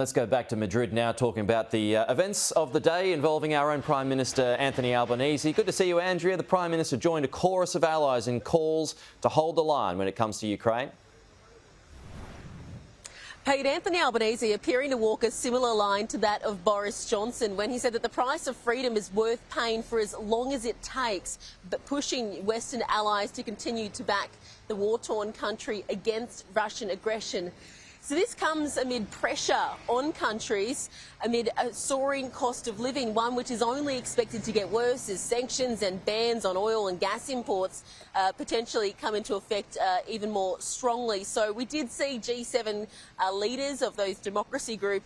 Let's go back to Madrid now, talking about the events of the day involving our own Prime Minister Anthony Albanese. Good to see you, Andrea. The Prime Minister joined a chorus of allies in calls to hold the line when it comes to Ukraine. Pete, Anthony Albanese appearing to walk a similar line to that of Boris Johnson when he said that the price of freedom is worth paying for as long as it takes, but pushing Western allies to continue to back the war-torn country against Russian aggression. So this comes amid pressure on countries, amid a soaring cost of living, one which is only expected to get worse as sanctions and bans on oil and gas imports potentially come into effect even more strongly. So we did see G7 leaders of those democracy group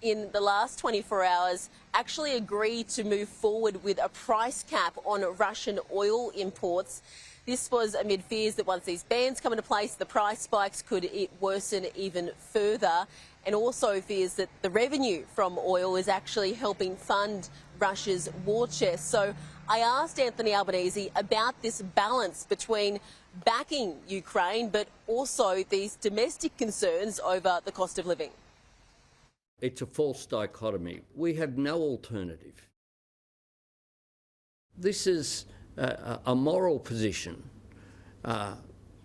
in the last 24 hours actually agree to move forward with a price cap on Russian oil imports. This was amid fears that once these bans come into place, the price spikes could worsen even further, and also fears that the revenue from oil is actually helping fund Russia's war chest. So I asked Anthony Albanese about this balance between backing Ukraine but also these domestic concerns over the cost of living. It's a false dichotomy. We have no alternative. This is a moral position,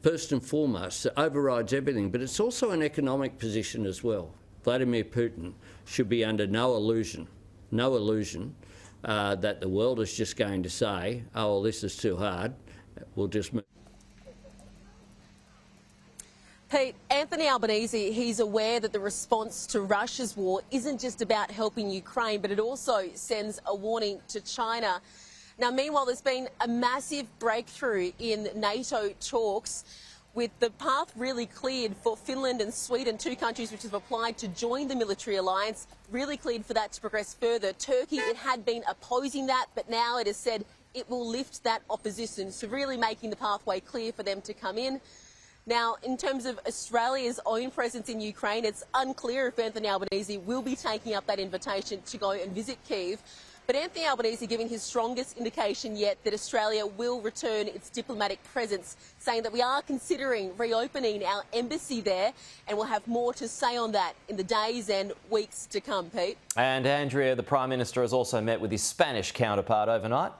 first and foremost, that overrides everything, but it's also an economic position as well. Vladimir Putin should be under no illusion that the world is just going to say, oh, well, this is too hard, we'll just move. Pete, Anthony Albanese, he's aware that the response to Russia's war isn't just about helping Ukraine, but it also sends a warning to China. Now, meanwhile, there's been a massive breakthrough in NATO talks, with the path really cleared for Finland and Sweden, two countries which have applied to join the military alliance, really cleared for that to progress further. Turkey, it had been opposing that, but now it has said it will lift that opposition, so really making the pathway clear for them to come in. Now, in terms of Australia's own presence in Ukraine, it's unclear if Anthony Albanese will be taking up that invitation to go and visit Kyiv. But Anthony Albanese giving his strongest indication yet that Australia will return its diplomatic presence, saying that we are considering reopening our embassy there, and we'll have more to say on that in the days and weeks to come, Pete. And Andrea, the Prime Minister has also met with his Spanish counterpart overnight.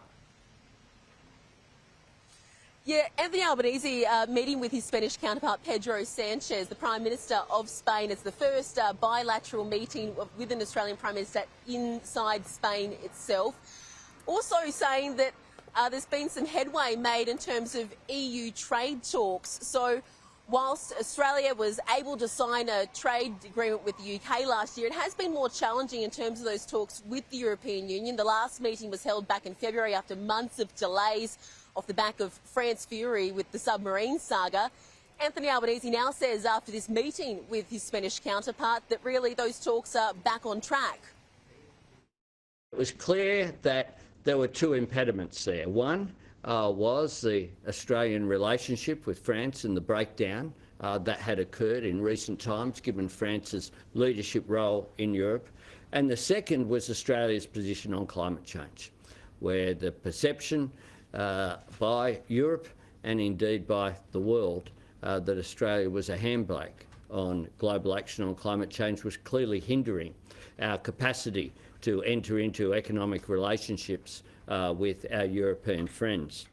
Yeah, Anthony Albanese meeting with his Spanish counterpart Pedro Sanchez, the Prime Minister of Spain. It's the first bilateral meeting with an Australian Prime Minister inside Spain itself. Also saying that there's been some headway made in terms of EU trade talks. So whilst Australia was able to sign a trade agreement with the UK last year, it has been more challenging in terms of those talks with the European Union. The last meeting was held back in February after months of delays off the back of France fury with the submarine saga. Anthony Albanese now says after this meeting with his Spanish counterpart that really those talks are back on track. It was clear that there were two impediments there. One was the Australian relationship with France and the breakdown that had occurred in recent times, given France's leadership role in Europe. And the second was Australia's position on climate change, where the perception by Europe and indeed by the world that Australia was a handbrake on global action on climate change was clearly hindering our capacity to enter into economic relationships with our European friends.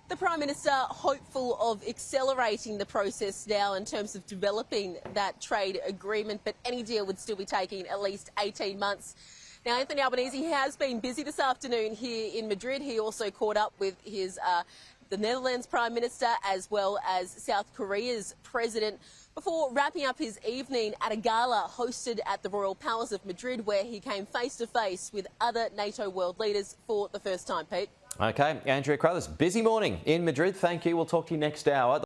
The Prime Minister hopeful of accelerating the process now in terms of developing that trade agreement, but any deal would still be taking at least 18 months. Now, Anthony Albanese has been busy this afternoon here in Madrid. He also caught up with the Netherlands Prime Minister as well as South Korea's President before wrapping up his evening at a gala hosted at the Royal Palace of Madrid, where he came face to face with other NATO world leaders for the first time, Pete. OK, Andrea Crothers, busy morning in Madrid. Thank you. We'll talk to you next hour.